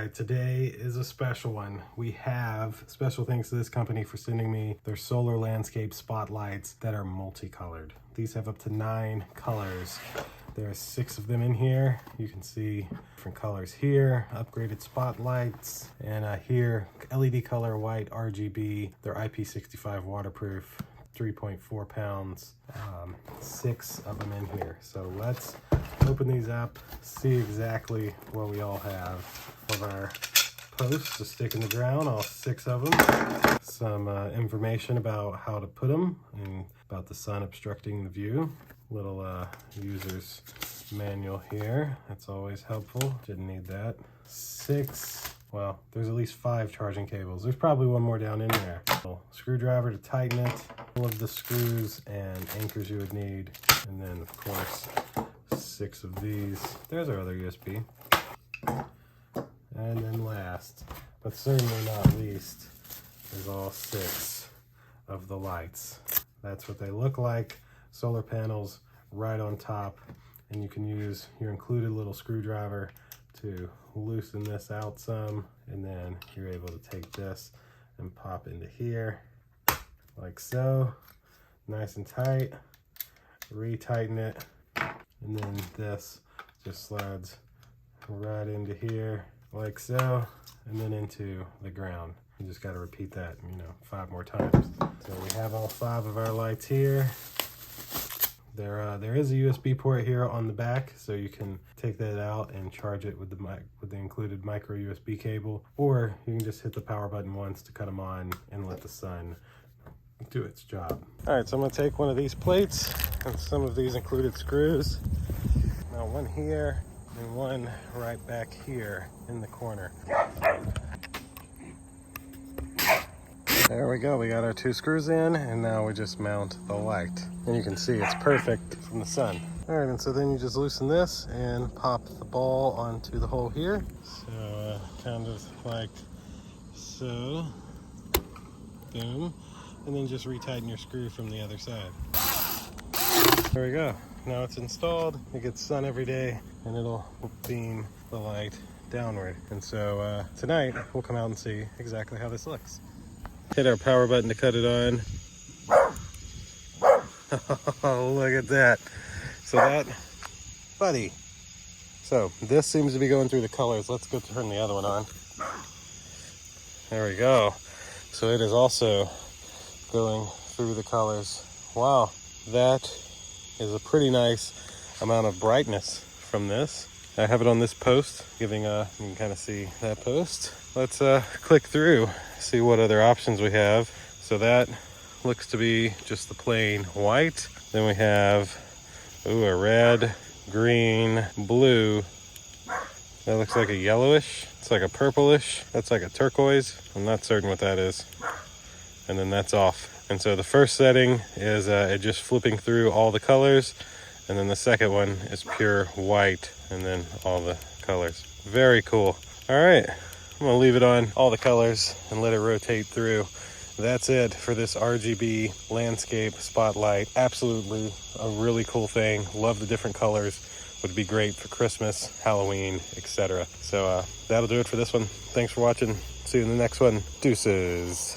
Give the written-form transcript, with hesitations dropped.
right, today is a special one. We have special thanks to this company for sending me their solar landscape spotlights that are multicolored. These have up to 9 colors. There are 6 of them in here. You can see different colors here, upgraded spotlights, and here LED color white RGB. They're IP65 waterproof, 3.4 pounds, 6 of them in here. So let's open these up, see exactly what we all have of our posts to stick in the ground, all 6 of them. Some information about how to put them and about the sun obstructing the view. Little user's manual here. That's always helpful. Didn't need that. 6, well, there's at least 5 charging cables. There's probably one more down in there. Little screwdriver to tighten it. All of the screws and anchors you would need. And then, of course, 6 of these. There's our other USB. And then last, but certainly not least, is all 6 of the lights. That's what they look like. Solar panels right on top, and you can use your included little screwdriver to loosen this out some, and then you're able to take this and pop into here like so, nice and tight. Retighten it, and then this just slides right into here like so, and then into the ground. You just got to repeat that, 5 more times. So we have all 5 of our lights here. There is a USB port here on the back, so you can take that out and charge it with the included micro USB cable, or you can just hit the power button once to cut them on and let the sun do its job. All right, so I'm gonna take one of these plates and some of these included screws. Now one here and one right back here in the corner. There we go, we got our 2 screws in, and now we just mount the light. And you can see it's perfect from the sun. All right, and so then you just loosen this and pop the ball onto the hole here. So kind of like so, boom. And then just retighten your screw from the other side. There we go, now it's installed. It gets sun every day, and it'll beam the light downward. And so tonight, we'll come out and see exactly how this looks. Hit our power button to cut it on. Oh, look at that. So that, buddy. So this seems to be going through the colors. Let's go turn the other one on. There we go. So it is also going through the colors. Wow, that is a pretty nice amount of brightness from this. I have it on this post, giving you can kind of see that post. Let's click through, see what other options we have. So that looks to be just the plain white. Then we have, a red, green, blue. That looks like a yellowish. It's like a purplish. That's like a turquoise. I'm not certain what that is. And then that's off. And so the first setting is it just flipping through all the colors. And then the second one is pure white, and then all the colors. Very cool. All right, I'm gonna leave it on all the colors and let it rotate through. That's it for this RGB landscape spotlight. Absolutely a really cool thing. Love the different colors. Would be great for Christmas, Halloween, etc. So that'll do it for this one. Thanks for watching. See you in the next one. Deuces.